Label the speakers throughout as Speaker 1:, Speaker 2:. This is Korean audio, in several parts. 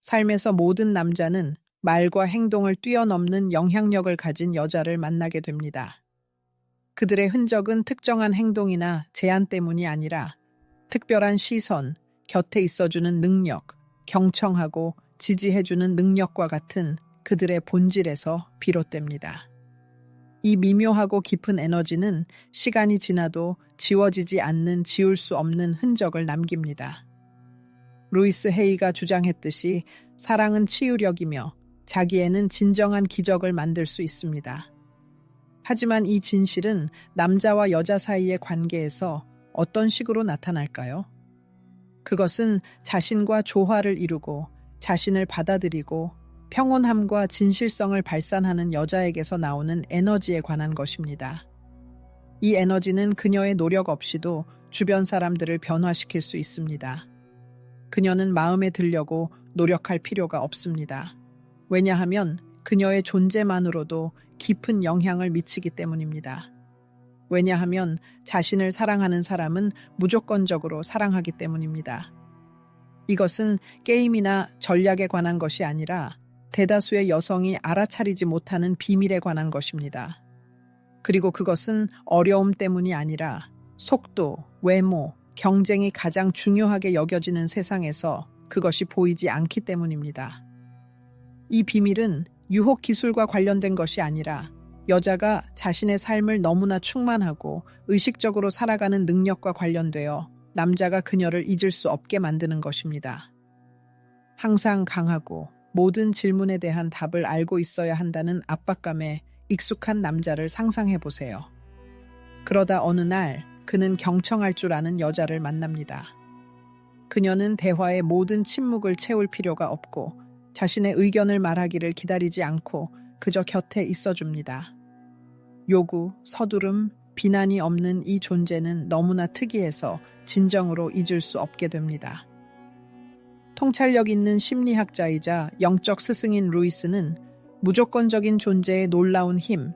Speaker 1: 삶에서 모든 남자는 말과 행동을 뛰어넘는 영향력을 가진 여자를 만나게 됩니다. 그들의 흔적은 특정한 행동이나 제안 때문이 아니라 특별한 시선, 곁에 있어주는 능력, 경청하고 지지해주는 능력과 같은 그들의 본질에서 비롯됩니다. 이 미묘하고 깊은 에너지는 시간이 지나도 지워지지 않는 지울 수 없는 흔적을 남깁니다. 루이스 헤이가 주장했듯이 사랑은 치유력이며 자기에는 진정한 기적을 만들 수 있습니다. 하지만 이 진실은 남자와 여자 사이의 관계에서 어떤 식으로 나타날까요? 그것은 자신과 조화를 이루고 자신을 받아들이고 평온함과 진실성을 발산하는 여자에게서 나오는 에너지에 관한 것입니다. 이 에너지는 그녀의 노력 없이도 주변 사람들을 변화시킬 수 있습니다. 그녀는 마음에 들려고 노력할 필요가 없습니다. 왜냐하면 그녀의 존재만으로도 깊은 영향을 미치기 때문입니다. 왜냐하면 자신을 사랑하는 사람은 무조건적으로 사랑하기 때문입니다. 이것은 게임이나 전략에 관한 것이 아니라 대다수의 여성이 알아차리지 못하는 비밀에 관한 것입니다. 그리고 그것은 어려움 때문이 아니라 속도, 외모, 경쟁이 가장 중요하게 여겨지는 세상에서 그것이 보이지 않기 때문입니다. 이 비밀은 유혹 기술과 관련된 것이 아니라 여자가 자신의 삶을 너무나 충만하고 의식적으로 살아가는 능력과 관련되어 남자가 그녀를 잊을 수 없게 만드는 것입니다. 항상 강하고 모든 질문에 대한 답을 알고 있어야 한다는 압박감에 익숙한 남자를 상상해 보세요. 그러다 어느 날 그는 경청할 줄 아는 여자를 만납니다. 그녀는 대화의 모든 침묵을 채울 필요가 없고 자신의 의견을 말하기를 기다리지 않고 그저 곁에 있어줍니다. 요구, 서두름, 비난이 없는 이 존재는 너무나 특이해서 진정으로 잊을 수 없게 됩니다. 통찰력 있는 심리학자이자 영적 스승인 루이스는 무조건적인 존재의 놀라운 힘,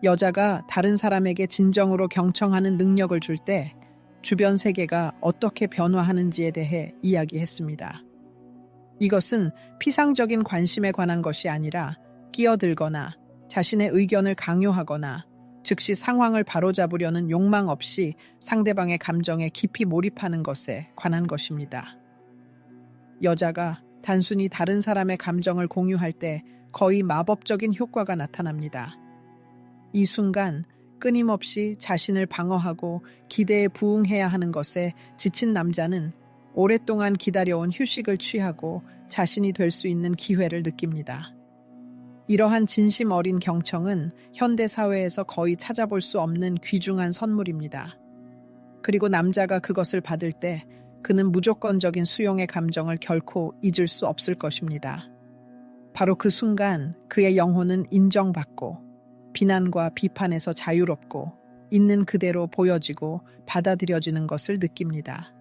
Speaker 1: 여자가 다른 사람에게 진정으로 경청하는 능력을 줄 때 주변 세계가 어떻게 변화하는지에 대해 이야기했습니다. 이것은 피상적인 관심에 관한 것이 아니라 끼어들거나 자신의 의견을 강요하거나 즉시 상황을 바로잡으려는 욕망 없이 상대방의 감정에 깊이 몰입하는 것에 관한 것입니다. 여자가 단순히 다른 사람의 감정을 공유할 때 거의 마법적인 효과가 나타납니다. 이 순간 끊임없이 자신을 방어하고 기대에 부응해야 하는 것에 지친 남자는 오랫동안 기다려온 휴식을 취하고 자신이 될 수 있는 기회를 느낍니다. 이러한 진심 어린 경청은 현대 사회에서 거의 찾아볼 수 없는 귀중한 선물입니다. 그리고 남자가 그것을 받을 때 그는 무조건적인 수용의 감정을 결코 잊을 수 없을 것입니다. 바로 그 순간 그의 영혼은 인정받고 비난과 비판에서 자유롭고 있는 그대로 보여지고 받아들여지는 것을 느낍니다.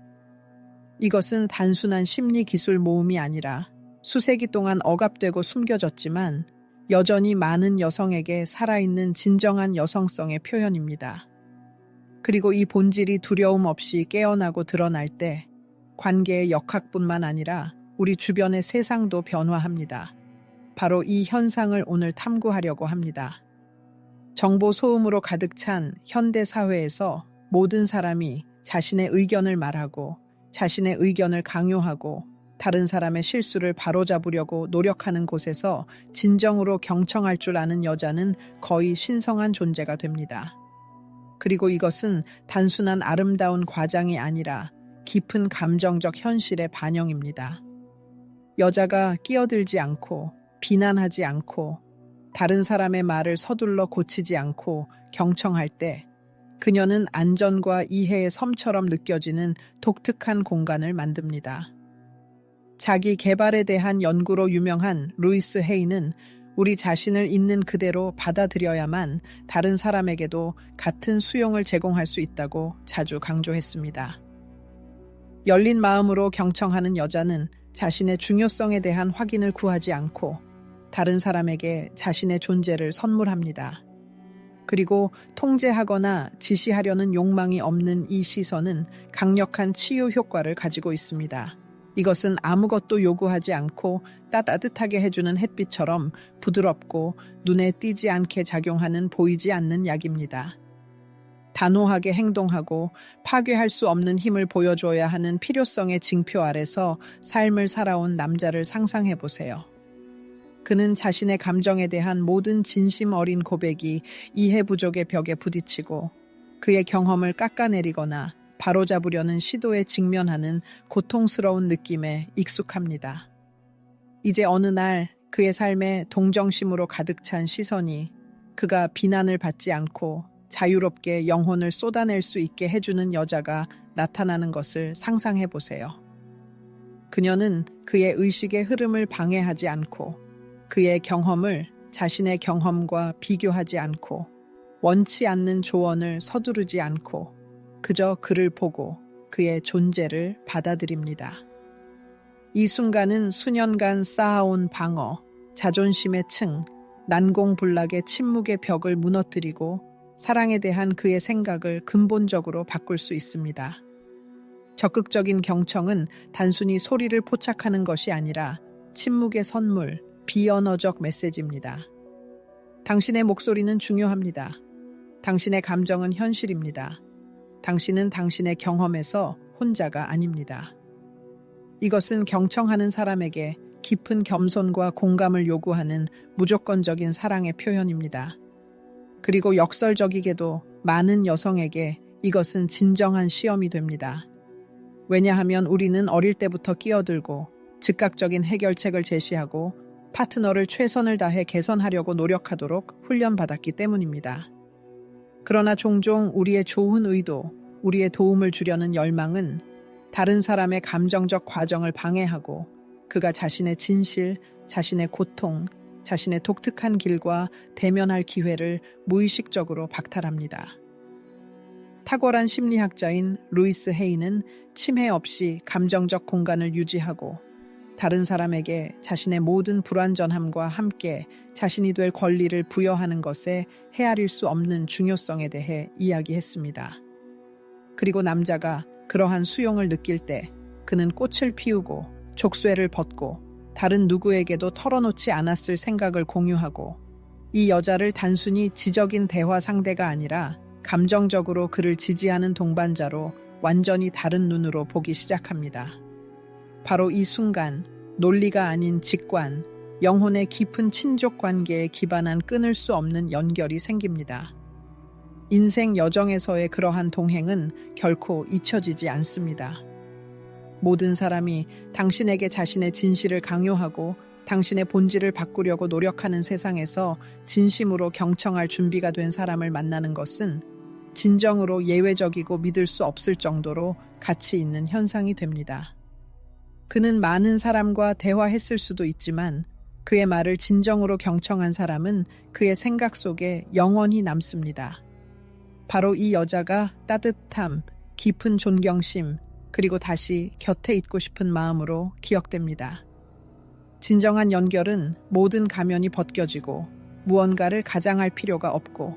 Speaker 1: 이것은 단순한 심리 기술 모음이 아니라 수세기 동안 억압되고 숨겨졌지만 여전히 많은 여성에게 살아있는 진정한 여성성의 표현입니다. 그리고 이 본질이 두려움 없이 깨어나고 드러날 때 관계의 역학뿐만 아니라 우리 주변의 세상도 변화합니다. 바로 이 현상을 오늘 탐구하려고 합니다. 정보 소음으로 가득 찬 현대 사회에서 모든 사람이 자신의 의견을 말하고 자신의 의견을 강요하고 다른 사람의 실수를 바로잡으려고 노력하는 곳에서 진정으로 경청할 줄 아는 여자는 거의 신성한 존재가 됩니다. 그리고 이것은 단순한 아름다운 과장이 아니라 깊은 감정적 현실의 반영입니다. 여자가 끼어들지 않고 비난하지 않고 다른 사람의 말을 서둘러 고치지 않고 경청할 때 그녀는 안전과 이해의 섬처럼 느껴지는 독특한 공간을 만듭니다. 자기 개발에 대한 연구로 유명한 루이스 헤이는 우리 자신을 있는 그대로 받아들여야만 다른 사람에게도 같은 수용을 제공할 수 있다고 자주 강조했습니다. 열린 마음으로 경청하는 여자는 자신의 중요성에 대한 확인을 구하지 않고 다른 사람에게 자신의 존재를 선물합니다. 그리고 통제하거나 지시하려는 욕망이 없는 이 시선은 강력한 치유 효과를 가지고 있습니다. 이것은 아무것도 요구하지 않고 따뜻하게 해주는 햇빛처럼 부드럽고 눈에 띄지 않게 작용하는 보이지 않는 약입니다. 단호하게 행동하고 파괴할 수 없는 힘을 보여줘야 하는 필요성의 징표 아래서 삶을 살아온 남자를 상상해 보세요. 그는 자신의 감정에 대한 모든 진심 어린 고백이 이해 부족의 벽에 부딪히고 그의 경험을 깎아내리거나 바로잡으려는 시도에 직면하는 고통스러운 느낌에 익숙합니다. 이제 어느 날 그의 삶에 동정심으로 가득 찬 시선이 그가 비난을 받지 않고 자유롭게 영혼을 쏟아낼 수 있게 해주는 여자가 나타나는 것을 상상해 보세요. 그녀는 그의 의식의 흐름을 방해하지 않고 그의 경험을 자신의 경험과 비교하지 않고 원치 않는 조언을 서두르지 않고 그저 그를 보고 그의 존재를 받아들입니다. 이 순간은 수년간 쌓아온 방어, 자존심의 층, 난공불락의 침묵의 벽을 무너뜨리고 사랑에 대한 그의 생각을 근본적으로 바꿀 수 있습니다. 적극적인 경청은 단순히 소리를 포착하는 것이 아니라 침묵의 선물, 비언어적 메시지입니다. 당신의 목소리는 중요합니다. 당신의 감정은 현실입니다. 당신은 당신의 경험에서 혼자가 아닙니다. 이것은 경청하는 사람에게 깊은 겸손과 공감을 요구하는 무조건적인 사랑의 표현입니다. 그리고 역설적이게도 많은 여성에게 이것은 진정한 시험이 됩니다. 왜냐하면 우리는 어릴 때부터 끼어들고 즉각적인 해결책을 제시하고 파트너를 최선을 다해 개선하려고 노력하도록 훈련받았기 때문입니다. 그러나 종종 우리의 좋은 의도, 우리의 도움을 주려는 열망은 다른 사람의 감정적 과정을 방해하고 그가 자신의 진실, 자신의 고통, 자신의 독특한 길과 대면할 기회를 무의식적으로 박탈합니다. 탁월한 심리학자인 루이스 헤이는 침해 없이 감정적 공간을 유지하고 다른 사람에게 자신의 모든 불완전함과 함께 자신이 될 권리를 부여하는 것에 헤아릴 수 없는 중요성에 대해 이야기했습니다. 그리고 남자가 그러한 수용을 느낄 때 그는 꽃을 피우고 족쇄를 벗고 다른 누구에게도 털어놓지 않았을 생각을 공유하고 이 여자를 단순히 지적인 대화 상대가 아니라 감정적으로 그를 지지하는 동반자로 완전히 다른 눈으로 보기 시작합니다. 바로 이 순간 논리가 아닌 직관, 영혼의 깊은 친족 관계에 기반한 끊을 수 없는 연결이 생깁니다. 인생 여정에서의 그러한 동행은 결코 잊혀지지 않습니다. 모든 사람이 당신에게 자신의 진실을 강요하고 당신의 본질을 바꾸려고 노력하는 세상에서 진심으로 경청할 준비가 된 사람을 만나는 것은 진정으로 예외적이고 믿을 수 없을 정도로 가치 있는 현상이 됩니다. 그는 많은 사람과 대화했을 수도 있지만 그의 말을 진정으로 경청한 사람은 그의 생각 속에 영원히 남습니다. 바로 이 여자가 따뜻함, 깊은 존경심, 그리고 다시 곁에 있고 싶은 마음으로 기억됩니다. 진정한 연결은 모든 가면이 벗겨지고 무언가를 가장할 필요가 없고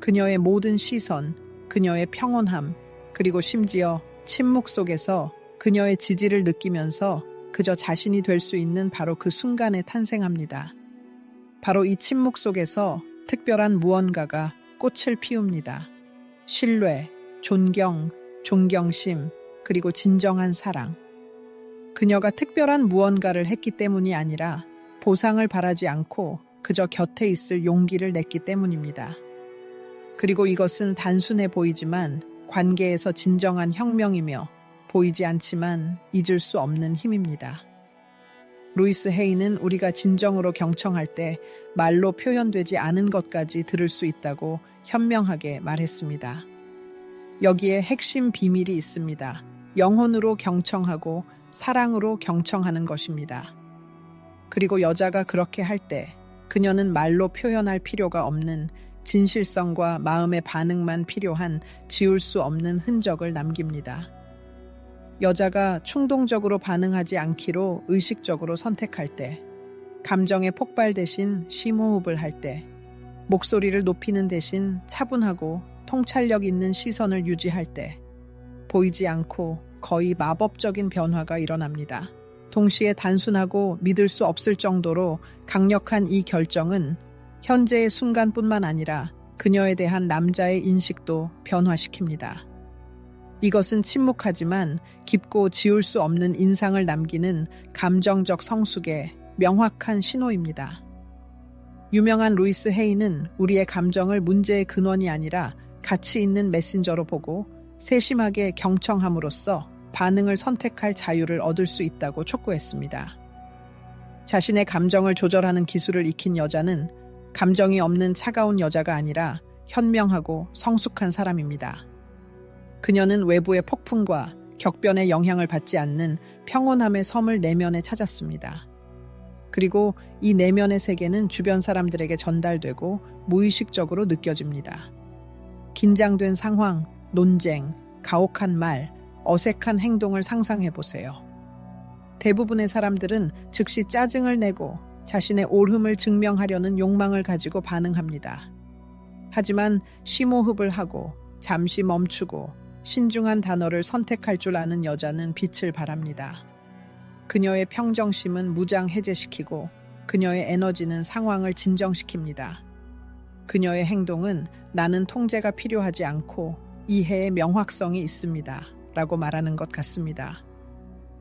Speaker 1: 그녀의 모든 시선, 그녀의 평온함, 그리고 심지어 침묵 속에서 그녀의 지지를 느끼면서 그저 자신이 될 수 있는 바로 그 순간에 탄생합니다. 바로 이 침묵 속에서 특별한 무언가가 꽃을 피웁니다. 신뢰, 존경, 존경심, 그리고 진정한 사랑. 그녀가 특별한 무언가를 했기 때문이 아니라 보상을 바라지 않고 그저 곁에 있을 용기를 냈기 때문입니다. 그리고 이것은 단순해 보이지만 관계에서 진정한 혁명이며 보이지 않지만 잊을 수 없는 힘입니다. 루이스 헤이는 우리가 진정으로 경청할 때 말로 표현되지 않은 것까지 들을 수 있다고 현명하게 말했습니다. 여기에 핵심 비밀이 있습니다. 영혼으로 경청하고 사랑으로 경청하는 것입니다. 그리고 여자가 그렇게 할 때 그녀는 말로 표현할 필요가 없는 진실성과 마음의 반응만 필요한 지울 수 없는 흔적을 남깁니다. 여자가 충동적으로 반응하지 않기로 의식적으로 선택할 때, 감정의 폭발 대신 심호흡을 할 때, 목소리를 높이는 대신 차분하고 통찰력 있는 시선을 유지할 때, 보이지 않고 거의 마법적인 변화가 일어납니다. 동시에 단순하고 믿을 수 없을 정도로 강력한 이 결정은 현재의 순간뿐만 아니라 그녀에 대한 남자의 인식도 변화시킵니다. 이것은 침묵하지만 깊고 지울 수 없는 인상을 남기는 감정적 성숙의 명확한 신호입니다. 유명한 루이스 헤이는 우리의 감정을 문제의 근원이 아니라 가치 있는 메신저로 보고 세심하게 경청함으로써 반응을 선택할 자유를 얻을 수 있다고 촉구했습니다. 자신의 감정을 조절하는 기술을 익힌 여자는 감정이 없는 차가운 여자가 아니라 현명하고 성숙한 사람입니다. 그녀는 외부의 폭풍과 격변의 영향을 받지 않는 평온함의 섬을 내면에 찾았습니다. 그리고 이 내면의 세계는 주변 사람들에게 전달되고 무의식적으로 느껴집니다. 긴장된 상황, 논쟁, 가혹한 말, 어색한 행동을 상상해 보세요. 대부분의 사람들은 즉시 짜증을 내고 자신의 옳음을 증명하려는 욕망을 가지고 반응합니다. 하지만 심호흡을 하고 잠시 멈추고 신중한 단어를 선택할 줄 아는 여자는 빛을 발합니다. 그녀의 평정심은 무장 해제시키고 그녀의 에너지는 상황을 진정시킵니다. 그녀의 행동은 나는 통제가 필요하지 않고 이해의 명확성이 있습니다. 라고 말하는 것 같습니다.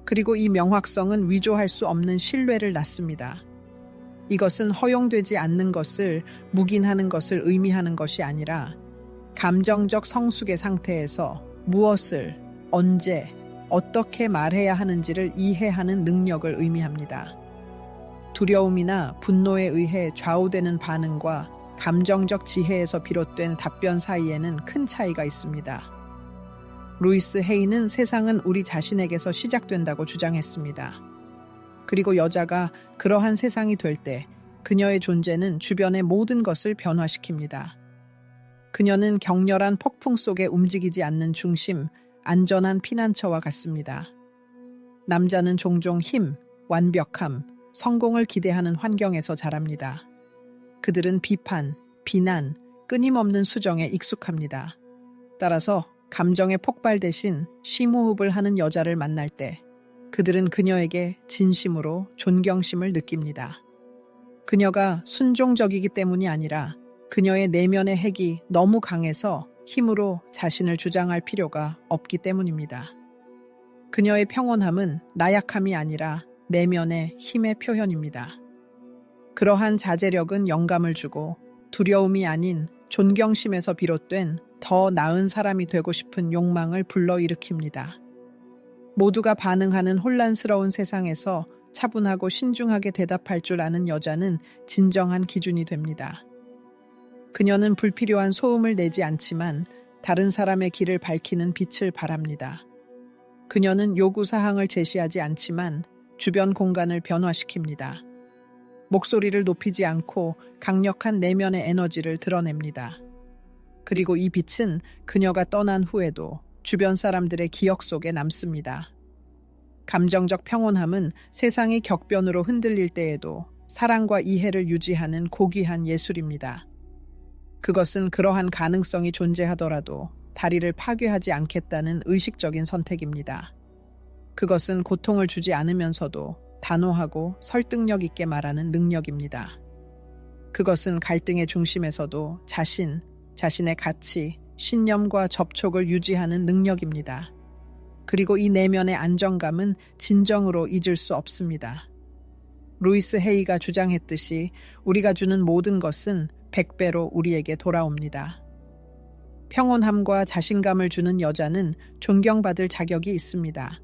Speaker 1: 그리고 이 명확성은 위조할 수 없는 신뢰를 낳습니다. 이것은 허용되지 않는 것을 묵인하는 것을 의미하는 것이 아니라 감정적 성숙의 상태에서 무엇을, 언제, 어떻게 말해야 하는지를 이해하는 능력을 의미합니다. 두려움이나 분노에 의해 좌우되는 반응과 감정적 지혜에서 비롯된 답변 사이에는 큰 차이가 있습니다. 루이스 헤이는 세상은 우리 자신에게서 시작된다고 주장했습니다. 그리고 여자가 그러한 세상이 될 때 그녀의 존재는 주변의 모든 것을 변화시킵니다. 그녀는 격렬한 폭풍 속에 움직이지 않는 중심, 안전한 피난처와 같습니다. 남자는 종종 힘, 완벽함, 성공을 기대하는 환경에서 자랍니다. 그들은 비판, 비난, 끊임없는 수정에 익숙합니다. 따라서 감정의 폭발 대신 심호흡을 하는 여자를 만날 때 그들은 그녀에게 진심으로 존경심을 느낍니다. 그녀가 순종적이기 때문이 아니라 그녀의 내면의 핵이 너무 강해서 힘으로 자신을 주장할 필요가 없기 때문입니다. 그녀의 평온함은 나약함이 아니라 내면의 힘의 표현입니다. 그러한 자제력은 영감을 주고 두려움이 아닌 존경심에서 비롯된 더 나은 사람이 되고 싶은 욕망을 불러일으킵니다. 모두가 반응하는 혼란스러운 세상에서 차분하고 신중하게 대답할 줄 아는 여자는 진정한 기준이 됩니다. 그녀는 불필요한 소음을 내지 않지만 다른 사람의 길을 밝히는 빛을 발합니다. 그녀는 요구사항을 제시하지 않지만 주변 공간을 변화시킵니다. 목소리를 높이지 않고 강력한 내면의 에너지를 드러냅니다. 그리고 이 빛은 그녀가 떠난 후에도 주변 사람들의 기억 속에 남습니다. 감정적 평온함은 세상이 격변으로 흔들릴 때에도 사랑과 이해를 유지하는 고귀한 예술입니다. 그것은 그러한 가능성이 존재하더라도 다리를 파괴하지 않겠다는 의식적인 선택입니다. 그것은 고통을 주지 않으면서도 단호하고 설득력 있게 말하는 능력입니다. 그것은 갈등의 중심에서도 자신의 가치, 신념과 접촉을 유지하는 능력입니다. 그리고 이 내면의 안정감은 진정으로 잊을 수 없습니다. 루이스 헤이가 주장했듯이 우리가 주는 모든 것은 100배로 우리에게 돌아옵니다. 평온함과 자신감을 주는 여자는 존경받을 자격이 있습니다.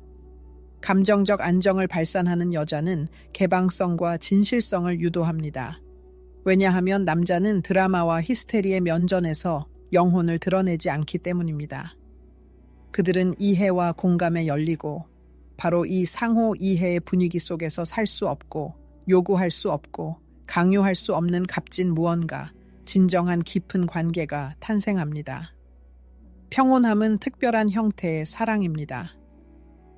Speaker 1: 감정적 안정을 발산하는 여자는 개방성과 진실성을 유도합니다. 왜냐하면 남자는 드라마와 히스테리의 면전에서 영혼을 드러내지 않기 때문입니다. 그들은 이해와 공감에 열리고 바로 이 상호 이해의 분위기 속에서 살 수 없고 요구할 수 없고 강요할 수 없는 값진 무언가, 진정한 깊은 관계가 탄생합니다. 평온함은 특별한 형태의 사랑입니다.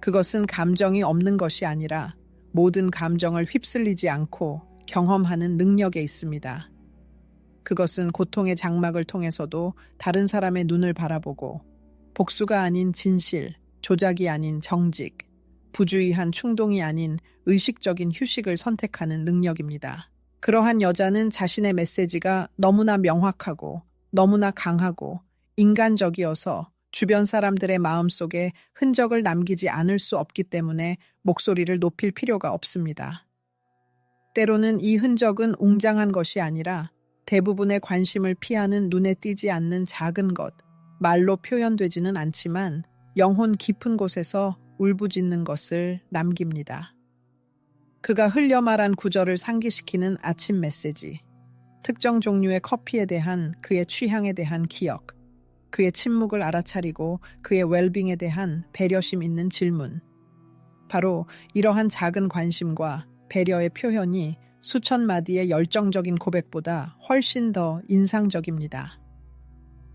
Speaker 1: 그것은 감정이 없는 것이 아니라 모든 감정을 휩쓸리지 않고 경험하는 능력에 있습니다. 그것은 고통의 장막을 통해서도 다른 사람의 눈을 바라보고 복수가 아닌 진실, 조작이 아닌 정직, 부주의한 충동이 아닌 의식적인 휴식을 선택하는 능력입니다. 그러한 여자는 자신의 메시지가 너무나 명확하고 너무나 강하고 인간적이어서 주변 사람들의 마음속에 흔적을 남기지 않을 수 없기 때문에 목소리를 높일 필요가 없습니다. 때로는 이 흔적은 웅장한 것이 아니라 대부분의 관심을 피하는 눈에 띄지 않는 작은 것, 말로 표현되지는 않지만 영혼 깊은 곳에서 울부짖는 것을 남깁니다. 그가 흘려 말한 구절을 상기시키는 아침 메시지, 특정 종류의 커피에 대한 그의 취향에 대한 기억, 그의 침묵을 알아차리고 그의 웰빙에 대한 배려심 있는 질문. 바로 이러한 작은 관심과 배려의 표현이 수천 마디의 열정적인 고백보다 훨씬 더 인상적입니다.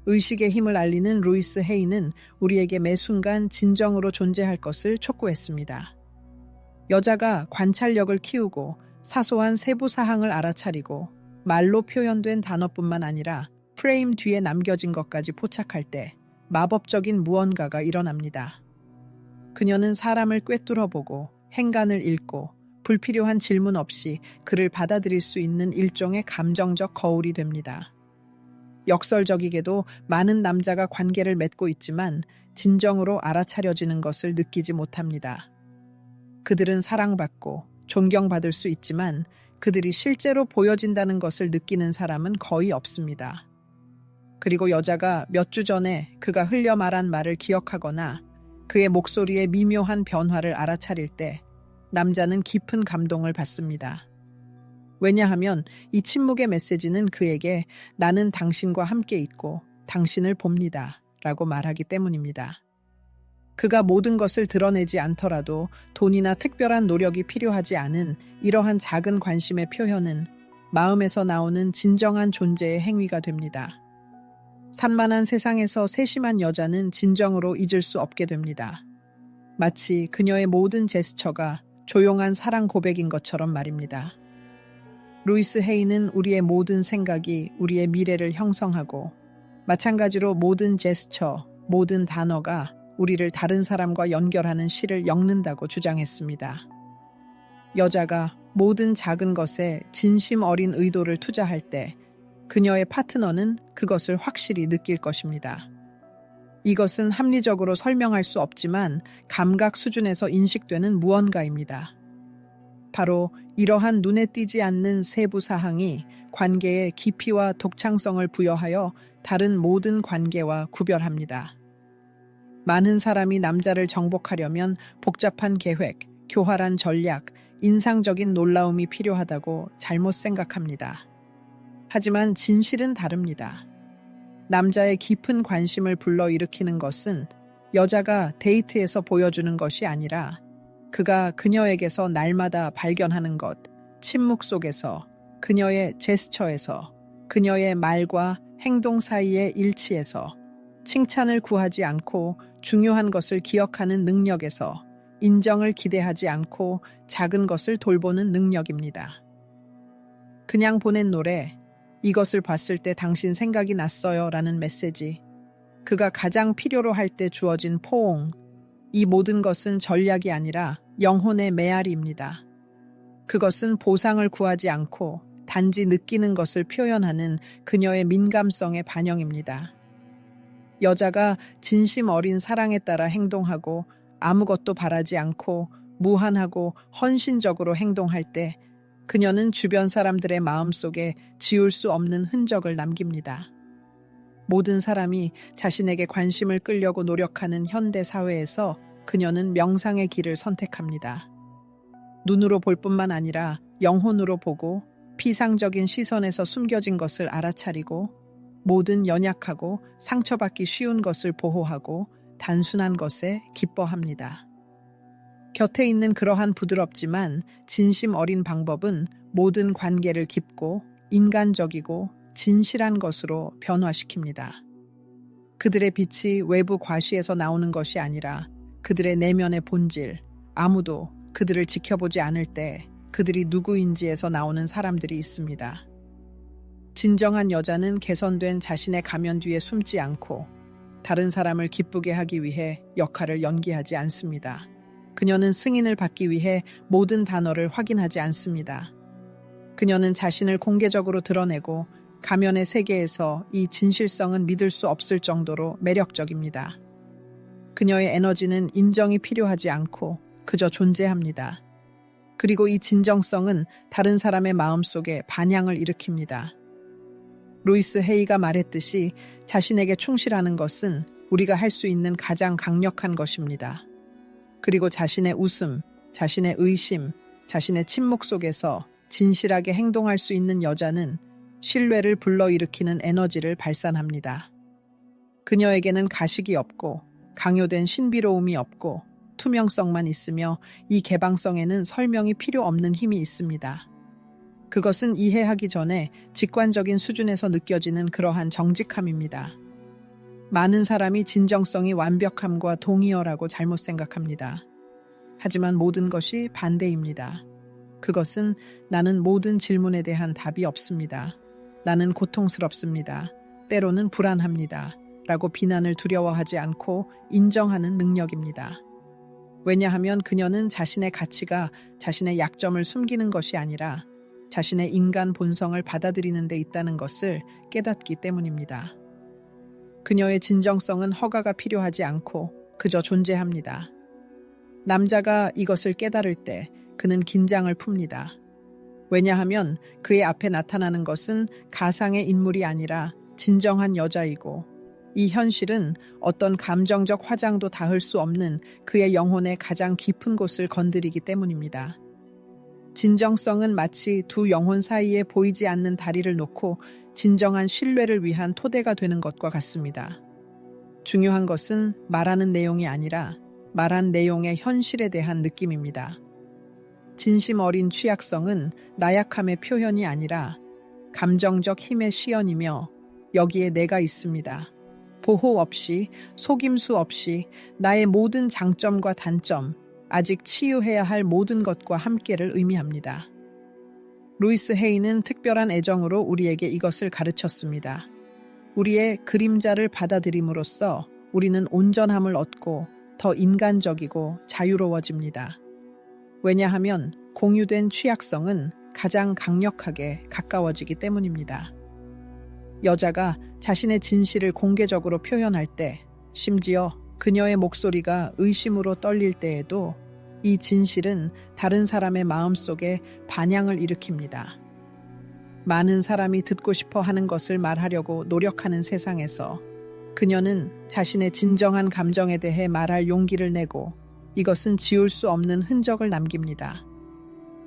Speaker 1: 의식의 힘을 알리는 루이스 헤이는 우리에게 매 순간 진정으로 존재할 것을 촉구했습니다. 여자가 관찰력을 키우고 사소한 세부 사항을 알아차리고 말로 표현된 단어뿐만 아니라 프레임 뒤에 남겨진 것까지 포착할 때 마법적인 무언가가 일어납니다. 그녀는 사람을 꿰뚫어보고 행간을 읽고 불필요한 질문 없이 그를 받아들일 수 있는 일종의 감정적 거울이 됩니다. 역설적이게도 많은 남자가 관계를 맺고 있지만 진정으로 알아차려지는 것을 느끼지 못합니다. 그들은 사랑받고 존경받을 수 있지만 그들이 실제로 보여진다는 것을 느끼는 사람은 거의 없습니다. 그리고 여자가 몇 주 전에 그가 흘려 말한 말을 기억하거나 그의 목소리의 미묘한 변화를 알아차릴 때 남자는 깊은 감동을 받습니다. 왜냐하면 이 침묵의 메시지는 그에게 나는 당신과 함께 있고 당신을 봅니다 라고 말하기 때문입니다. 그가 모든 것을 드러내지 않더라도 돈이나 특별한 노력이 필요하지 않은 이러한 작은 관심의 표현은 마음에서 나오는 진정한 존재의 행위가 됩니다. 산만한 세상에서 세심한 여자는 진정으로 잊을 수 없게 됩니다. 마치 그녀의 모든 제스처가 조용한 사랑 고백인 것처럼 말입니다. 루이스 헤이는 우리의 모든 생각이 우리의 미래를 형성하고 마찬가지로 모든 제스처, 모든 단어가 우리를 다른 사람과 연결하는 실을 엮는다고 주장했습니다. 여자가 모든 작은 것에 진심 어린 의도를 투자할 때 그녀의 파트너는 그것을 확실히 느낄 것입니다. 이것은 합리적으로 설명할 수 없지만 감각 수준에서 인식되는 무언가입니다. 바로 이러한 눈에 띄지 않는 세부 사항이 관계의 깊이와 독창성을 부여하여 다른 모든 관계와 구별합니다. 많은 사람이 남자를 정복하려면 복잡한 계획, 교활한 전략, 인상적인 놀라움이 필요하다고 잘못 생각합니다. 하지만 진실은 다릅니다. 남자의 깊은 관심을 불러일으키는 것은 여자가 데이트에서 보여주는 것이 아니라 그가 그녀에게서 날마다 발견하는 것, 침묵 속에서, 그녀의 제스처에서, 그녀의 말과 행동 사이의 일치에서, 칭찬을 구하지 않고 중요한 것을 기억하는 능력에서, 인정을 기대하지 않고 작은 것을 돌보는 능력입니다. 그냥 보낸 노래, 이것을 봤을 때 당신 생각이 났어요 라는 메시지, 그가 가장 필요로 할 때 주어진 포옹, 이 모든 것은 전략이 아니라 영혼의 메아리입니다. 그것은 보상을 구하지 않고 단지 느끼는 것을 표현하는 그녀의 민감성의 반영입니다. 여자가 진심 어린 사랑에 따라 행동하고 아무것도 바라지 않고 무한하고 헌신적으로 행동할 때 그녀는 주변 사람들의 마음속에 지울 수 없는 흔적을 남깁니다. 모든 사람이 자신에게 관심을 끌려고 노력하는 현대 사회에서 그녀는 명상의 길을 선택합니다. 눈으로 볼 뿐만 아니라 영혼으로 보고 피상적인 시선에서 숨겨진 것을 알아차리고 모든 연약하고 상처받기 쉬운 것을 보호하고 단순한 것에 기뻐합니다. 곁에 있는 그러한 부드럽지만 진심 어린 방법은 모든 관계를 깊고 인간적이고 진실한 것으로 변화시킵니다. 그들의 빛이 외부 과시에서 나오는 것이 아니라 그들의 내면의 본질, 아무도 그들을 지켜보지 않을 때 그들이 누구인지에서 나오는 사람들이 있습니다. 진정한 여자는 개선된 자신의 가면 뒤에 숨지 않고 다른 사람을 기쁘게 하기 위해 역할을 연기하지 않습니다. 그녀는 승인을 받기 위해 모든 단어를 확인하지 않습니다. 그녀는 자신을 공개적으로 드러내고 가면의 세계에서 이 진실성은 믿을 수 없을 정도로 매력적입니다. 그녀의 에너지는 인정이 필요하지 않고 그저 존재합니다. 그리고 이 진정성은 다른 사람의 마음속에 반향을 일으킵니다. 루이스 헤이가 말했듯이 자신에게 충실하는 것은 우리가 할 수 있는 가장 강력한 것입니다. 그리고 자신의 웃음, 자신의 의심, 자신의 침묵 속에서 진실하게 행동할 수 있는 여자는 신뢰를 불러일으키는 에너지를 발산합니다. 그녀에게는 가식이 없고 강요된 신비로움이 없고 투명성만 있으며 이 개방성에는 설명이 필요 없는 힘이 있습니다. 그것은 이해하기 전에 직관적인 수준에서 느껴지는 그러한 정직함입니다. 많은 사람이 진정성이 완벽함과 동의어라고 잘못 생각합니다. 하지만 모든 것이 반대입니다. 그것은 나는 모든 질문에 대한 답이 없습니다. 나는 고통스럽습니다. 때로는 불안합니다. 라고 비난을 두려워하지 않고 인정하는 능력입니다. 왜냐하면 그녀는 자신의 가치가 자신의 약점을 숨기는 것이 아니라 자신의 인간 본성을 받아들이는 데 있다는 것을 깨닫기 때문입니다. 그녀의 진정성은 허가가 필요하지 않고 그저 존재합니다. 남자가 이것을 깨달을 때 그는 긴장을 풉니다. 왜냐하면 그의 앞에 나타나는 것은 가상의 인물이 아니라 진정한 여자이고 이 현실은 어떤 감정적 화장도 닿을 수 없는 그의 영혼의 가장 깊은 곳을 건드리기 때문입니다. 진정성은 마치 두 영혼 사이에 보이지 않는 다리를 놓고 진정한 신뢰를 위한 토대가 되는 것과 같습니다. 중요한 것은 말하는 내용이 아니라 말한 내용의 현실에 대한 느낌입니다. 진심 어린 취약성은 나약함의 표현이 아니라 감정적 힘의 시연이며 여기에 내가 있습니다. 보호 없이, 속임수 없이 나의 모든 장점과 단점, 아직 치유해야 할 모든 것과 함께를 의미합니다. 루이스 헤이는 특별한 애정으로 우리에게 이것을 가르쳤습니다. 우리의 그림자를 받아들임으로써 우리는 온전함을 얻고 더 인간적이고 자유로워집니다. 왜냐하면 공유된 취약성은 가장 강력하게 가까워지기 때문입니다. 여자가 자신의 진실을 공개적으로 표현할 때, 심지어 그녀의 목소리가 의심으로 떨릴 때에도 이 진실은 다른 사람의 마음속에 반향을 일으킵니다. 많은 사람이 듣고 싶어 하는 것을 말하려고 노력하는 세상에서 그녀는 자신의 진정한 감정에 대해 말할 용기를 내고 이것은 지울 수 없는 흔적을 남깁니다.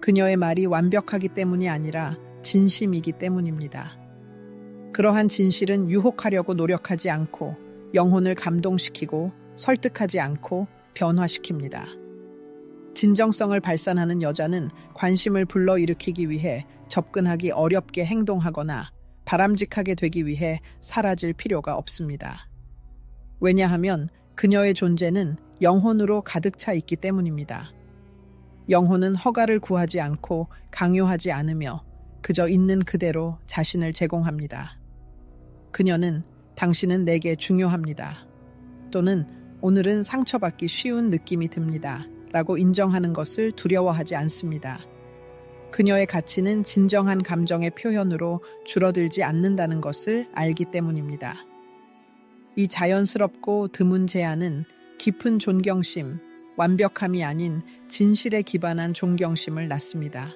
Speaker 1: 그녀의 말이 완벽하기 때문이 아니라 진심이기 때문입니다. 그러한 진실은 유혹하려고 노력하지 않고 영혼을 감동시키고 설득하지 않고 변화시킵니다. 진정성을 발산하는 여자는 관심을 불러일으키기 위해 접근하기 어렵게 행동하거나 바람직하게 되기 위해 사라질 필요가 없습니다. 왜냐하면 그녀의 존재는 영혼으로 가득 차 있기 때문입니다. 영혼은 허가를 구하지 않고 강요하지 않으며 그저 있는 그대로 자신을 제공합니다. 그녀는 당신은 내게 중요합니다. 또는 오늘은 상처받기 쉬운 느낌이 듭니다. 라고 인정하는 것을 두려워하지 않습니다. 그녀의 가치는 진정한 감정의 표현으로 줄어들지 않는다는 것을 알기 때문입니다. 이 자연스럽고 드문 제안은 깊은 존경심, 완벽함이 아닌 진실에 기반한 존경심을 낳습니다.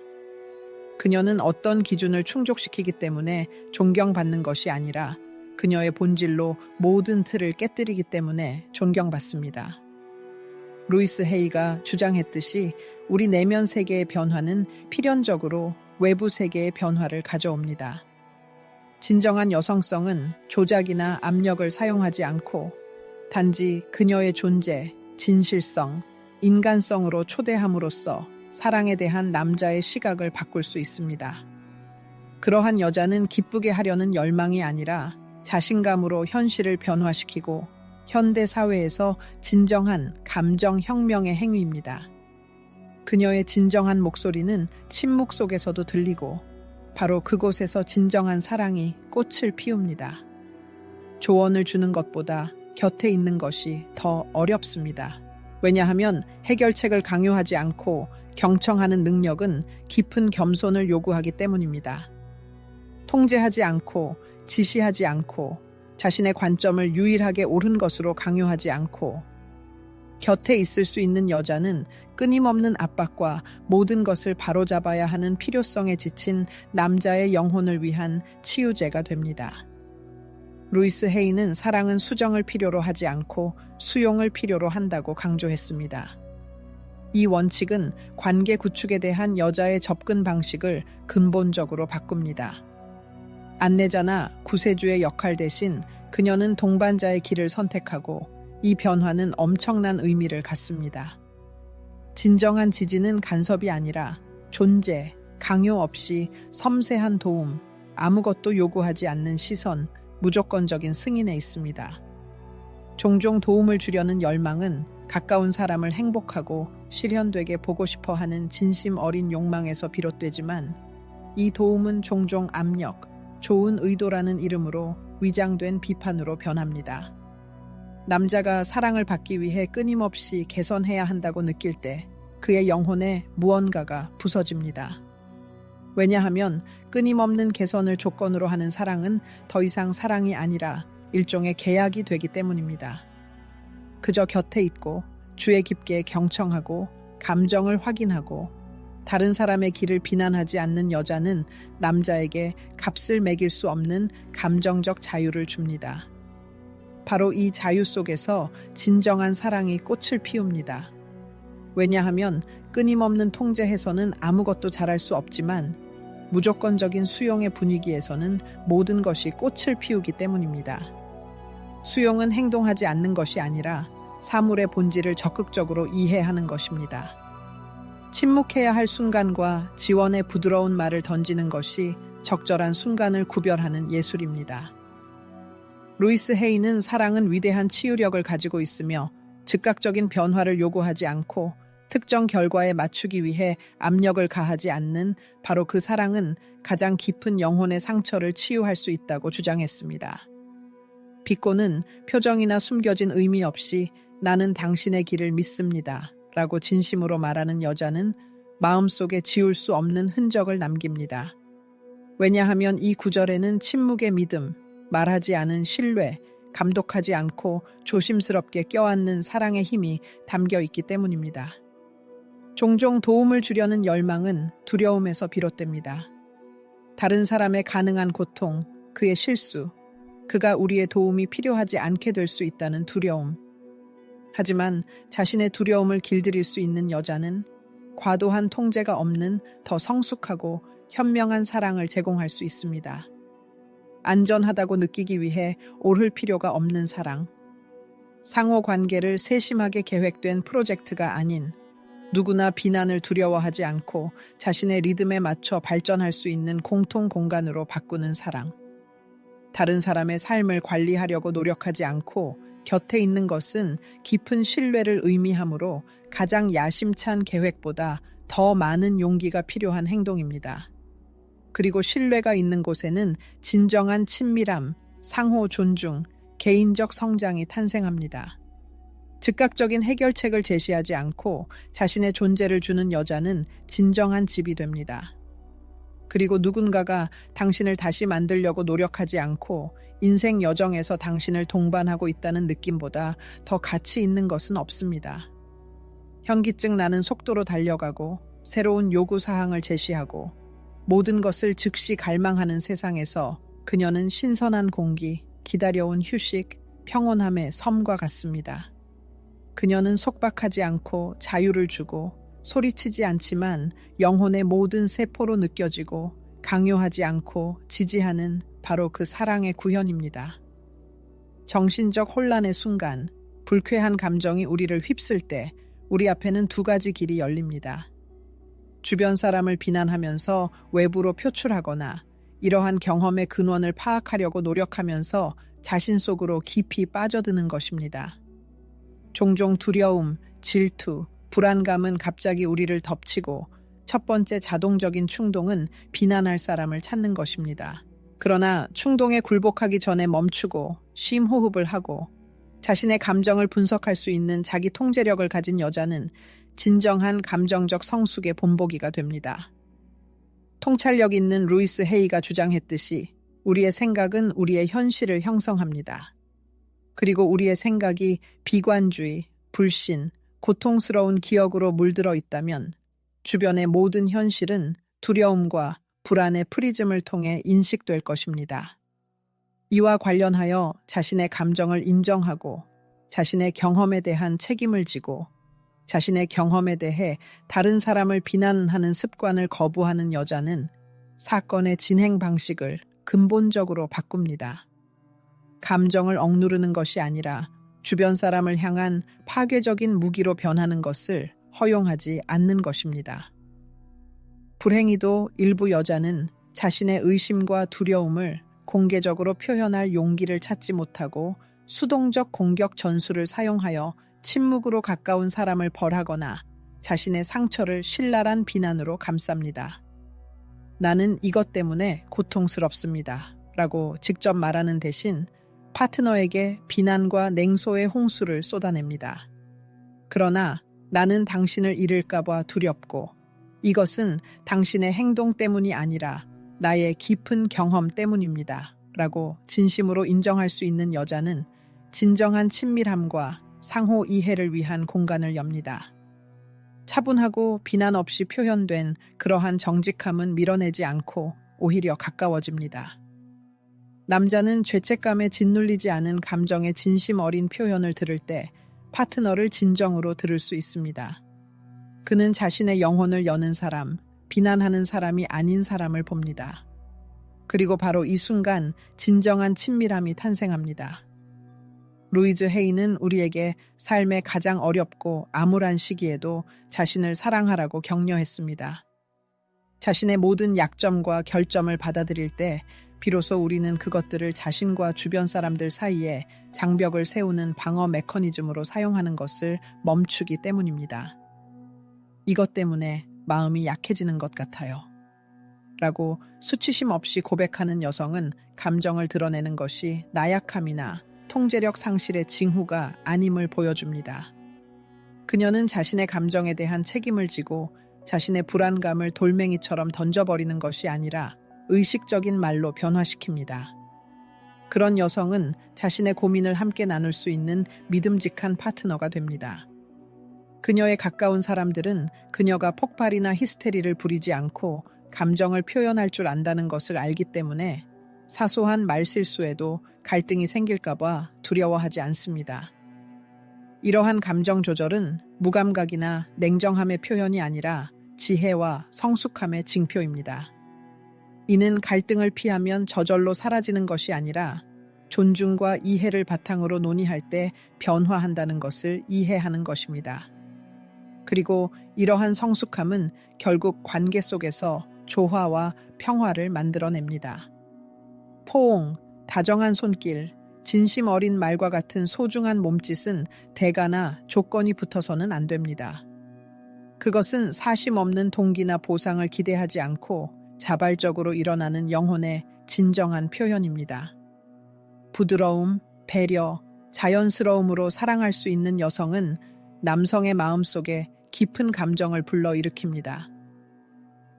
Speaker 1: 그녀는 어떤 기준을 충족시키기 때문에 존경받는 것이 아니라 그녀의 본질로 모든 틀을 깨뜨리기 때문에 존경받습니다. 루이스 헤이가 주장했듯이 우리 내면 세계의 변화는 필연적으로 외부 세계의 변화를 가져옵니다. 진정한 여성성은 조작이나 압력을 사용하지 않고 단지 그녀의 존재, 진실성, 인간성으로 초대함으로써 사랑에 대한 남자의 시각을 바꿀 수 있습니다. 그러한 여자는 기쁘게 하려는 열망이 아니라 자신감으로 현실을 변화시키고 현대 사회에서 진정한 감정 혁명의 행위입니다. 그녀의 진정한 목소리는 침묵 속에서도 들리고 바로 그곳에서 진정한 사랑이 꽃을 피웁니다. 조언을 주는 것보다 곁에 있는 것이 더 어렵습니다. 왜냐하면 해결책을 강요하지 않고 경청하는 능력은 깊은 겸손을 요구하기 때문입니다. 통제하지 않고 지시하지 않고 자신의 관점을 유일하게 옳은 것으로 강요하지 않고 곁에 있을 수 있는 여자는 끊임없는 압박과 모든 것을 바로잡아야 하는 필요성에 지친 남자의 영혼을 위한 치유제가 됩니다. 루이스 헤이는 사랑은 수정을 필요로 하지 않고 수용을 필요로 한다고 강조했습니다. 이 원칙은 관계 구축에 대한 여자의 접근 방식을 근본적으로 바꿉니다. 안내자나 구세주의 역할 대신 그녀는 동반자의 길을 선택하고 이 변화는 엄청난 의미를 갖습니다. 진정한 지지는 간섭이 아니라 존재, 강요 없이 섬세한 도움, 아무것도 요구하지 않는 시선, 무조건적인 승인에 있습니다. 종종 도움을 주려는 열망은 가까운 사람을 행복하고 실현되게 보고 싶어 하는 진심 어린 욕망에서 비롯되지만 이 도움은 종종 압력, 좋은 의도라는 이름으로 위장된 비판으로 변합니다. 남자가 사랑을 받기 위해 끊임없이 개선해야 한다고 느낄 때 그의 영혼에 무언가가 부서집니다. 왜냐하면 끊임없는 개선을 조건으로 하는 사랑은 더 이상 사랑이 아니라 일종의 계약이 되기 때문입니다. 그저 곁에 있고 주의 깊게 경청하고 감정을 확인하고 다른 사람의 길을 비난하지 않는 여자는 남자에게 값을 매길 수 없는 감정적 자유를 줍니다. 바로 이 자유 속에서 진정한 사랑이 꽃을 피웁니다. 왜냐하면 끊임없는 통제에서는 아무것도 잘할 수 없지만 무조건적인 수용의 분위기에서는 모든 것이 꽃을 피우기 때문입니다. 수용은 행동하지 않는 것이 아니라 사물의 본질을 적극적으로 이해하는 것입니다. 침묵해야 할 순간과 지원의 부드러운 말을 던지는 것이 적절한 순간을 구별하는 예술입니다. 루이스 헤이는 사랑은 위대한 치유력을 가지고 있으며 즉각적인 변화를 요구하지 않고 특정 결과에 맞추기 위해 압력을 가하지 않는 바로 그 사랑은 가장 깊은 영혼의 상처를 치유할 수 있다고 주장했습니다. 비꼬는 표정이나 숨겨진 의미 없이 나는 당신의 길을 믿습니다. 라고 진심으로 말하는 여자는 마음속에 지울 수 없는 흔적을 남깁니다. 왜냐하면 이 구절에는 침묵의 믿음, 말하지 않은 신뢰, 감독하지 않고 조심스럽게 껴안는 사랑의 힘이 담겨 있기 때문입니다. 종종 도움을 주려는 열망은 두려움에서 비롯됩니다. 다른 사람의 가능한 고통, 그의 실수, 그가 우리의 도움이 필요하지 않게 될 수 있다는 두려움. 하지만 자신의 두려움을 길들일 수 있는 여자는 과도한 통제가 없는 더 성숙하고 현명한 사랑을 제공할 수 있습니다. 안전하다고 느끼기 위해 오를 필요가 없는 사랑. 상호 관계를 세심하게 계획된 프로젝트가 아닌 누구나 비난을 두려워하지 않고 자신의 리듬에 맞춰 발전할 수 있는 공통 공간으로 바꾸는 사랑. 다른 사람의 삶을 관리하려고 노력하지 않고 곁에 있는 것은 깊은 신뢰를 의미하므로 가장 야심찬 계획보다 더 많은 용기가 필요한 행동입니다. 그리고 신뢰가 있는 곳에는 진정한 친밀함, 상호 존중, 개인적 성장이 탄생합니다. 즉각적인 해결책을 제시하지 않고 자신의 존재를 주는 여자는 진정한 집이 됩니다. 그리고 누군가가 당신을 다시 만들려고 노력하지 않고 인생 여정에서 당신을 동반하고 있다는 느낌보다 더 가치 있는 것은 없습니다. 현기증 나는 속도로 달려가고 새로운 요구사항을 제시하고 모든 것을 즉시 갈망하는 세상에서 그녀는 신선한 공기, 기다려온 휴식, 평온함의 섬과 같습니다. 그녀는 속박하지 않고 자유를 주고 소리치지 않지만 영혼의 모든 세포로 느껴지고 강요하지 않고 지지하는 바로 그 사랑의 구현입니다. 정신적 혼란의 순간, 불쾌한 감정이 우리를 휩쓸 때 우리 앞에는 두 가지 길이 열립니다. 주변 사람을 비난하면서 외부로 표출하거나 이러한 경험의 근원을 파악하려고 노력하면서 자신 속으로 깊이 빠져드는 것입니다. 종종 두려움, 질투, 불안감은 갑자기 우리를 덮치고 첫 번째 자동적인 충동은 비난할 사람을 찾는 것입니다. 그러나 충동에 굴복하기 전에 멈추고 심호흡을 하고 자신의 감정을 분석할 수 있는 자기 통제력을 가진 여자는 진정한 감정적 성숙의 본보기가 됩니다. 통찰력 있는 루이스 헤이가 주장했듯이 우리의 생각은 우리의 현실을 형성합니다. 그리고 우리의 생각이 비관주의, 불신, 고통스러운 기억으로 물들어 있다면 주변의 모든 현실은 두려움과 불안의 프리즘을 통해 인식될 것입니다. 이와 관련하여 자신의 감정을 인정하고 자신의 경험에 대한 책임을 지고 자신의 경험에 대해 다른 사람을 비난하는 습관을 거부하는 여자는 사건의 진행 방식을 근본적으로 바꿉니다. 감정을 억누르는 것이 아니라 주변 사람을 향한 파괴적인 무기로 변하는 것을 허용하지 않는 것입니다. 불행히도 일부 여자는 자신의 의심과 두려움을 공개적으로 표현할 용기를 찾지 못하고 수동적 공격 전술을 사용하여 침묵으로 가까운 사람을 벌하거나 자신의 상처를 신랄한 비난으로 감쌉니다. 나는 이것 때문에 고통스럽습니다. 라고 직접 말하는 대신 파트너에게 비난과 냉소의 홍수를 쏟아냅니다. 그러나 나는 당신을 잃을까봐 두렵고 이것은 당신의 행동 때문이 아니라 나의 깊은 경험 때문입니다. 라고 진심으로 인정할 수 있는 여자는 진정한 친밀함과 상호 이해를 위한 공간을 엽니다. 차분하고 비난 없이 표현된 그러한 정직함은 밀어내지 않고 오히려 가까워집니다. 남자는 죄책감에 짓눌리지 않은 감정의 진심 어린 표현을 들을 때 파트너를 진정으로 들을 수 있습니다. 그는 자신의 영혼을 여는 사람, 비난하는 사람이 아닌 사람을 봅니다. 그리고 바로 이 순간 진정한 친밀함이 탄생합니다. 루이즈 헤이는 우리에게 삶의 가장 어렵고 암울한 시기에도 자신을 사랑하라고 격려했습니다. 자신의 모든 약점과 결점을 받아들일 때 비로소 우리는 그것들을 자신과 주변 사람들 사이에 장벽을 세우는 방어 메커니즘으로 사용하는 것을 멈추기 때문입니다. 이것 때문에 마음이 약해지는 것 같아요. 라고 수치심 없이 고백하는 여성은 감정을 드러내는 것이 나약함이나 통제력 상실의 징후가 아님을 보여줍니다. 그녀는 자신의 감정에 대한 책임을 지고 자신의 불안감을 돌멩이처럼 던져버리는 것이 아니라 의식적인 말로 변화시킵니다. 그런 여성은 자신의 고민을 함께 나눌 수 있는 믿음직한 파트너가 됩니다. 그녀의 가까운 사람들은 그녀가 폭발이나 히스테리를 부리지 않고 감정을 표현할 줄 안다는 것을 알기 때문에 사소한 말실수에도 갈등이 생길까봐 두려워하지 않습니다. 이러한 감정 조절은 무감각이나 냉정함의 표현이 아니라 지혜와 성숙함의 징표입니다. 이는 갈등을 피하면 저절로 사라지는 것이 아니라 존중과 이해를 바탕으로 논의할 때 변화한다는 것을 이해하는 것입니다. 그리고 이러한 성숙함은 결국 관계 속에서 조화와 평화를 만들어냅니다. 포옹, 다정한 손길, 진심 어린 말과 같은 소중한 몸짓은 대가나 조건이 붙어서는 안 됩니다. 그것은 사심 없는 동기나 보상을 기대하지 않고 자발적으로 일어나는 영혼의 진정한 표현입니다. 부드러움, 배려, 자연스러움으로 사랑할 수 있는 여성은 남성의 마음속에 깊은 감정을 불러일으킵니다.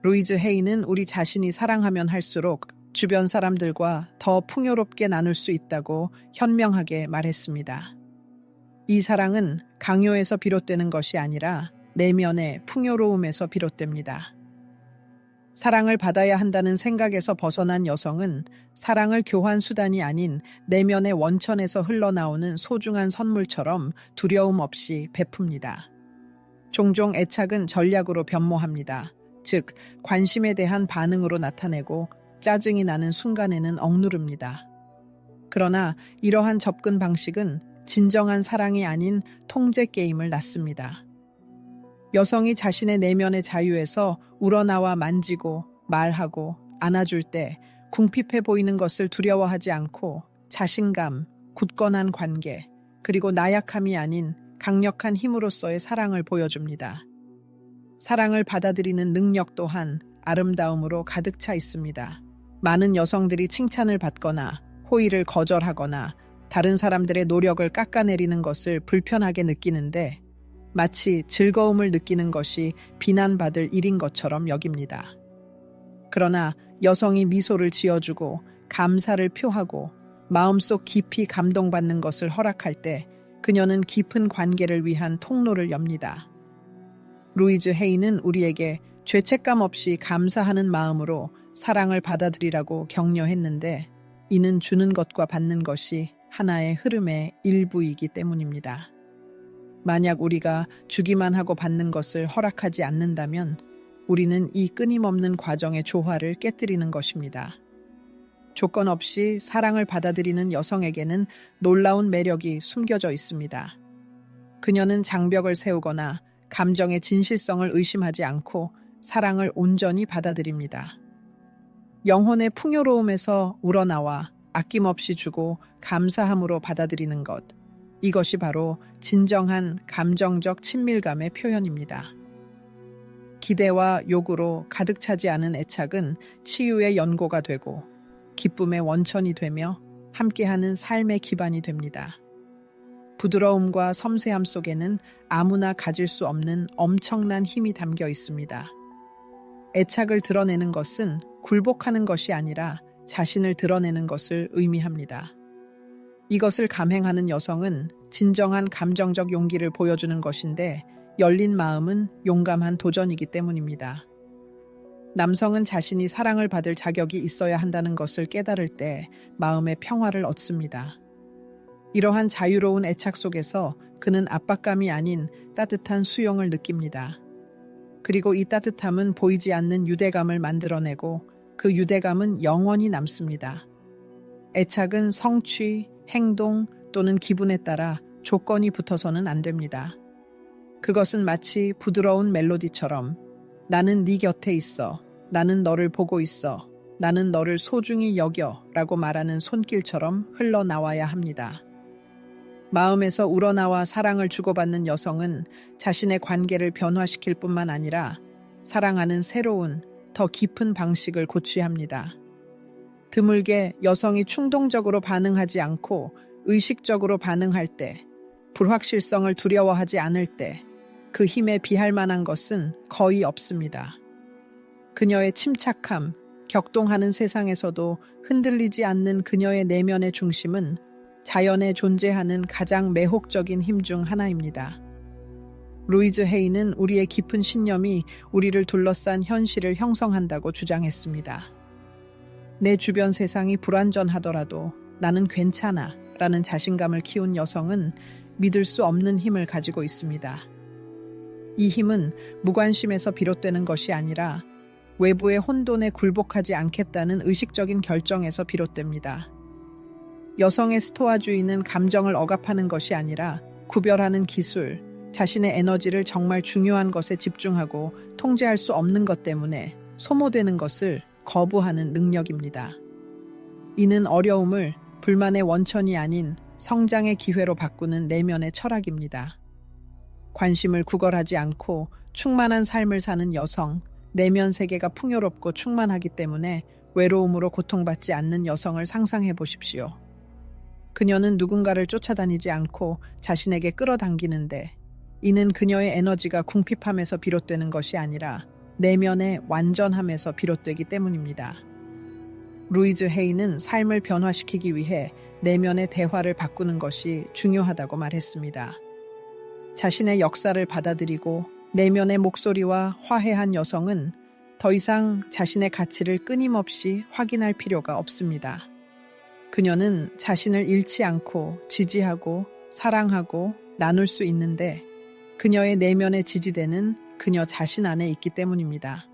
Speaker 1: 루이즈 헤이는 우리 자신이 사랑하면 할수록 주변 사람들과 더 풍요롭게 나눌 수 있다고 현명하게 말했습니다. 이 사랑은 강요에서 비롯되는 것이 아니라 내면의 풍요로움에서 비롯됩니다. 사랑을 받아야 한다는 생각에서 벗어난 여성은 사랑을 교환 수단이 아닌 내면의 원천에서 흘러나오는 소중한 선물처럼 두려움 없이 베풉니다. 종종 애착은 전략으로 변모합니다. 즉, 관심에 대한 반응으로 나타내고 짜증이 나는 순간에는 억누릅니다. 그러나 이러한 접근 방식은 진정한 사랑이 아닌 통제 게임을 낳습니다. 여성이 자신의 내면의 자유에서 우러나와 만지고 말하고 안아줄 때 궁핍해 보이는 것을 두려워하지 않고 자신감, 굳건한 관계, 그리고 나약함이 아닌 강력한 힘으로서의 사랑을 보여줍니다. 사랑을 받아들이는 능력 또한 아름다움으로 가득 차 있습니다. 많은 여성들이 칭찬을 받거나 호의를 거절하거나 다른 사람들의 노력을 깎아내리는 것을 불편하게 느끼는데 마치 즐거움을 느끼는 것이 비난받을 일인 것처럼 여깁니다. 그러나 여성이 미소를 지어주고 감사를 표하고 마음속 깊이 감동받는 것을 허락할 때 그녀는 깊은 관계를 위한 통로를 엽니다. 루이즈 헤이는 우리에게 죄책감 없이 감사하는 마음으로 사랑을 받아들이라고 격려했는데 이는 주는 것과 받는 것이 하나의 흐름의 일부이기 때문입니다. 만약 우리가 주기만 하고 받는 것을 허락하지 않는다면 우리는 이 끊임없는 과정의 조화를 깨뜨리는 것입니다. 조건 없이 사랑을 받아들이는 여성에게는 놀라운 매력이 숨겨져 있습니다. 그녀는 장벽을 세우거나 감정의 진실성을 의심하지 않고 사랑을 온전히 받아들입니다. 영혼의 풍요로움에서 우러나와 아낌없이 주고 감사함으로 받아들이는 것. 이것이 바로 진정한 감정적 친밀감의 표현입니다. 기대와 요구로 가득 차지 않은 애착은 치유의 연고가 되고 기쁨의 원천이 되며 함께하는 삶의 기반이 됩니다. 부드러움과 섬세함 속에는 아무나 가질 수 없는 엄청난 힘이 담겨 있습니다. 애착을 드러내는 것은 굴복하는 것이 아니라 자신을 드러내는 것을 의미합니다. 이것을 감행하는 여성은 진정한 감정적 용기를 보여주는 것인데 열린 마음은 용감한 도전이기 때문입니다. 남성은 자신이 사랑을 받을 자격이 있어야 한다는 것을 깨달을 때 마음의 평화를 얻습니다. 이러한 자유로운 애착 속에서 그는 압박감이 아닌 따뜻한 수용을 느낍니다. 그리고 이 따뜻함은 보이지 않는 유대감을 만들어내고 그 유대감은 영원히 남습니다. 애착은 성취, 행동 또는 기분에 따라 조건이 붙어서는 안 됩니다. 그것은 마치 부드러운 멜로디처럼 나는 네 곁에 있어, 나는 너를 보고 있어, 나는 너를 소중히 여겨 라고 말하는 손길처럼 흘러나와야 합니다. 마음에서 우러나와 사랑을 주고받는 여성은 자신의 관계를 변화시킬 뿐만 아니라 사랑하는 새로운, 더 깊은 방식을 고취합니다. 드물게 여성이 충동적으로 반응하지 않고 의식적으로 반응할 때, 불확실성을 두려워하지 않을 때, 그 힘에 비할 만한 것은 거의 없습니다. 그녀의 침착함, 격동하는 세상에서도 흔들리지 않는 그녀의 내면의 중심은 자연에 존재하는 가장 매혹적인 힘 중 하나입니다. 루이즈 헤이는 우리의 깊은 신념이 우리를 둘러싼 현실을 형성한다고 주장했습니다. 내 주변 세상이 불완전하더라도 나는 괜찮아 라는 자신감을 키운 여성은 믿을 수 없는 힘을 가지고 있습니다. 이 힘은 무관심에서 비롯되는 것이 아니라 외부의 혼돈에 굴복하지 않겠다는 의식적인 결정에서 비롯됩니다. 여성의 스토아주의는 감정을 억압하는 것이 아니라 구별하는 기술, 자신의 에너지를 정말 중요한 것에 집중하고 통제할 수 없는 것 때문에 소모되는 것을 거부하는 능력입니다. 이는 어려움을 불만의 원천이 아닌 성장의 기회로 바꾸는 내면의 철학입니다. 관심을 구걸하지 않고 충만한 삶을 사는 여성, 내면 세계가 풍요롭고 충만하기 때문에 외로움으로 고통받지 않는 여성을 상상해 보십시오. 그녀는 누군가를 쫓아다니지 않고 자신에게 끌어당기는데 이는 그녀의 에너지가 궁핍함에서 비롯되는 것이 아니라 내면의 완전함에서 비롯되기 때문입니다. 루이즈 헤이는 삶을 변화시키기 위해 내면의 대화를 바꾸는 것이 중요하다고 말했습니다. 자신의 역사를 받아들이고 내면의 목소리와 화해한 여성은 더 이상 자신의 가치를 끊임없이 확인할 필요가 없습니다. 그녀는 자신을 잃지 않고 지지하고 사랑하고 나눌 수 있는데 그녀의 내면의 지지대는 그녀 자신 안에 있기 때문입니다.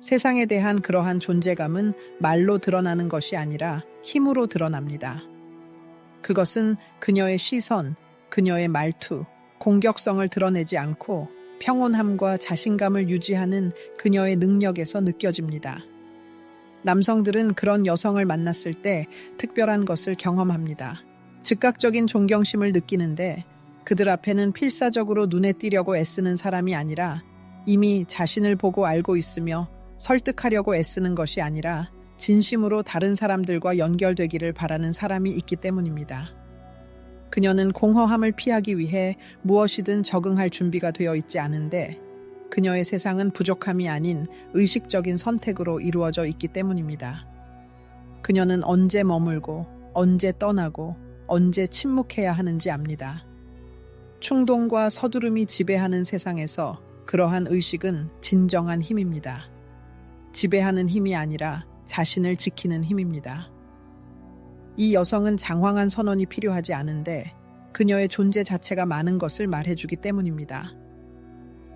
Speaker 1: 세상에 대한 그러한 존재감은 말로 드러나는 것이 아니라 힘으로 드러납니다. 그것은 그녀의 시선, 그녀의 말투, 공격성을 드러내지 않고 평온함과 자신감을 유지하는 그녀의 능력에서 느껴집니다. 남성들은 그런 여성을 만났을 때 특별한 것을 경험합니다. 즉각적인 존경심을 느끼는데 그들 앞에는 필사적으로 눈에 띄려고 애쓰는 사람이 아니라 이미 자신을 보고 알고 있으며 설득하려고 애쓰는 것이 아니라 진심으로 다른 사람들과 연결되기를 바라는 사람이 있기 때문입니다. 그녀는 공허함을 피하기 위해 무엇이든 적응할 준비가 되어 있지 않은데 그녀의 세상은 부족함이 아닌 의식적인 선택으로 이루어져 있기 때문입니다. 그녀는 언제 머물고 언제 떠나고 언제 침묵해야 하는지 압니다. 충동과 서두름이 지배하는 세상에서 그러한 의식은 진정한 힘입니다. 지배하는 힘이 아니라 자신을 지키는 힘입니다. 이 여성은 장황한 선언이 필요하지 않은데 그녀의 존재 자체가 많은 것을 말해주기 때문입니다.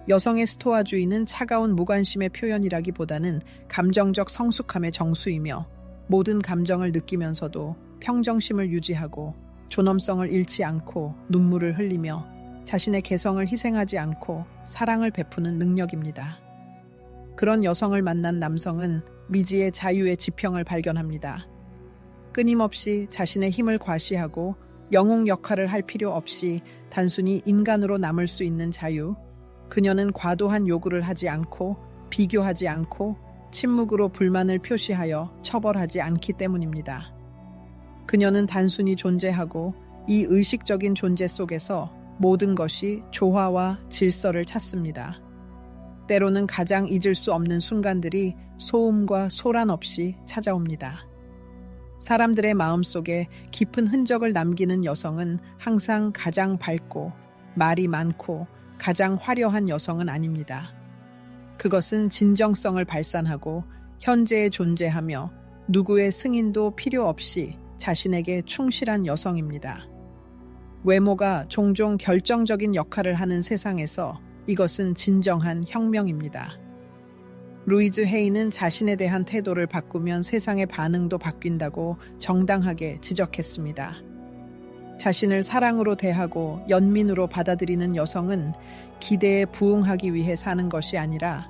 Speaker 1: 여성의 스토아주의는 차가운 무관심의 표현이라기보다는 감정적 성숙함의 정수이며 모든 감정을 느끼면서도 평정심을 유지하고 존엄성을 잃지 않고 눈물을 흘리며 자신의 개성을 희생하지 않고 사랑을 베푸는 능력입니다. 그런 여성을 만난 남성은 미지의 자유의 지평을 발견합니다. 끊임없이 자신의 힘을 과시하고 영웅 역할을 할 필요 없이 단순히 인간으로 남을 수 있는 자유. 그녀는 과도한 요구를 하지 않고 비교하지 않고 침묵으로 불만을 표시하여 처벌하지 않기 때문입니다. 그녀는 단순히 존재하고 이 의식적인 존재 속에서 모든 것이 조화와 질서를 찾습니다. 때로는 가장 잊을 수 없는 순간들이 소음과 소란 없이 찾아옵니다. 사람들의 마음속에 깊은 흔적을 남기는 여성은 항상 가장 밝고 말이 많고 가장 화려한 여성은 아닙니다. 그것은 진정성을 발산하고 현재에 존재하며 누구의 승인도 필요 없이 자신에게 충실한 여성입니다. 외모가 종종 결정적인 역할을 하는 세상에서 이것은 진정한 혁명입니다. 루이즈 헤이는 자신에 대한 태도를 바꾸면 세상의 반응도 바뀐다고 정당하게 지적했습니다. 자신을 사랑으로 대하고 연민으로 받아들이는 여성은 기대에 부응하기 위해 사는 것이 아니라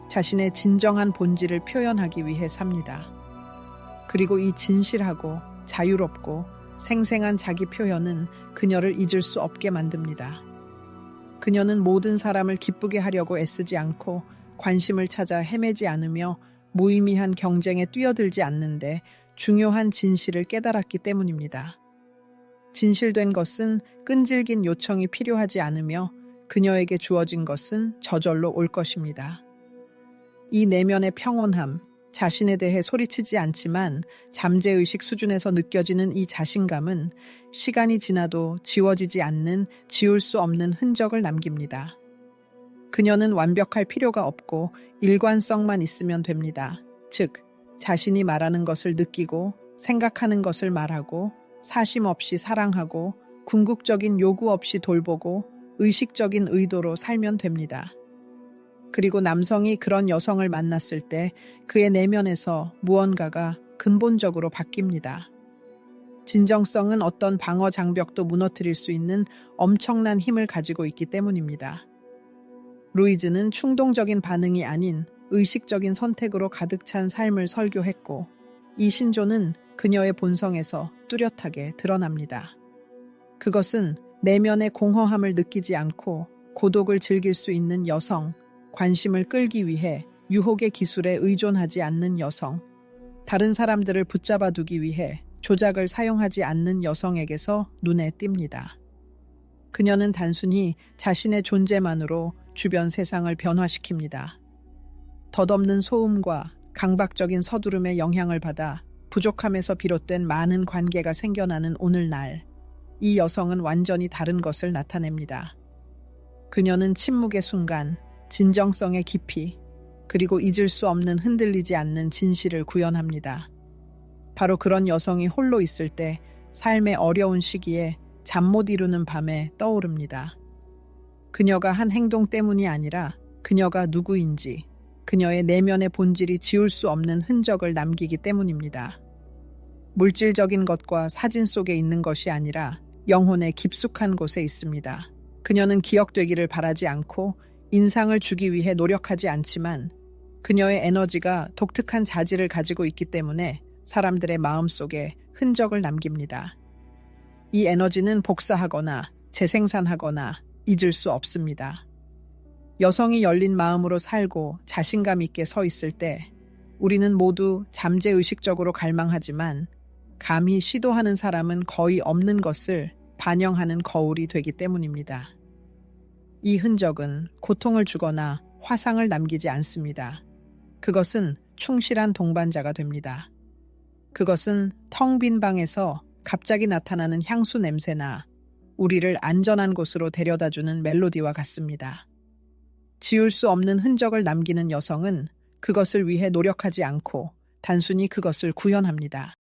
Speaker 1: 자신의 진정한 본질을 표현하기 위해 삽니다. 그리고 이 진실하고 자유롭고 생생한 자기 표현은 그녀를 잊을 수 없게 만듭니다. 그녀는 모든 사람을 기쁘게 하려고 애쓰지 않고 관심을 찾아 헤매지 않으며 무의미한 경쟁에 뛰어들지 않는데 중요한 진실을 깨달았기 때문입니다. 진실된 것은 끈질긴 요청이 필요하지 않으며 그녀에게 주어진 것은 저절로 올 것입니다. 이 내면의 평온함, 자신에 대해 소리치지 않지만 잠재의식 수준에서 느껴지는 이 자신감은 시간이 지나도 지워지지 않는 지울 수 없는 흔적을 남깁니다. 그녀는 완벽할 필요가 없고 일관성만 있으면 됩니다. 즉, 자신이 말하는 것을 느끼고 생각하는 것을 말하고 사심 없이 사랑하고 궁극적인 요구 없이 돌보고 의식적인 의도로 살면 됩니다. 그리고 남성이 그런 여성을 만났을 때 그의 내면에서 무언가가 근본적으로 바뀝니다. 진정성은 어떤 방어 장벽도 무너뜨릴 수 있는 엄청난 힘을 가지고 있기 때문입니다. 루이즈는 충동적인 반응이 아닌 의식적인 선택으로 가득 찬 삶을 설교했고 이 신조는 그녀의 본성에서 뚜렷하게 드러납니다. 그것은 내면의 공허함을 느끼지 않고 고독을 즐길 수 있는 여성, 관심을 끌기 위해 유혹의 기술에 의존하지 않는 여성, 다른 사람들을 붙잡아 두기 위해 조작을 사용하지 않는 여성에게서 눈에 띕니다. 그녀는 단순히 자신의 존재만으로 주변 세상을 변화시킵니다. 덧없는 소음과 강박적인 서두름의 영향을 받아 부족함에서 비롯된 많은 관계가 생겨나는 오늘날, 이 여성은 완전히 다른 것을 나타냅니다. 그녀는 침묵의 순간, 진정성의 깊이, 그리고 잊을 수 없는 흔들리지 않는 진실을 구현합니다. 바로 그런 여성이 홀로 있을 때 삶의 어려운 시기에 잠 못 이루는 밤에 떠오릅니다. 그녀가 한 행동 때문이 아니라 그녀가 누구인지, 그녀의 내면의 본질이 지울 수 없는 흔적을 남기기 때문입니다. 물질적인 것과 사진 속에 있는 것이 아니라 영혼의 깊숙한 곳에 있습니다. 그녀는 기억되기를 바라지 않고 인상을 주기 위해 노력하지 않지만 그녀의 에너지가 독특한 자질을 가지고 있기 때문에 사람들의 마음속에 흔적을 남깁니다. 이 에너지는 복사하거나 재생산하거나 잊을 수 없습니다. 여성이 열린 마음으로 살고 자신감 있게 서 있을 때 우리는 모두 잠재의식적으로 갈망하지만 감히 시도하는 사람은 거의 없는 것을 반영하는 거울이 되기 때문입니다. 이 흔적은 고통을 주거나 화상을 남기지 않습니다. 그것은 충실한 동반자가 됩니다. 그것은 텅 빈 방에서 갑자기 나타나는 향수 냄새나 우리를 안전한 곳으로 데려다주는 멜로디와 같습니다. 지울 수 없는 흔적을 남기는 여성은 그것을 위해 노력하지 않고 단순히 그것을 구현합니다.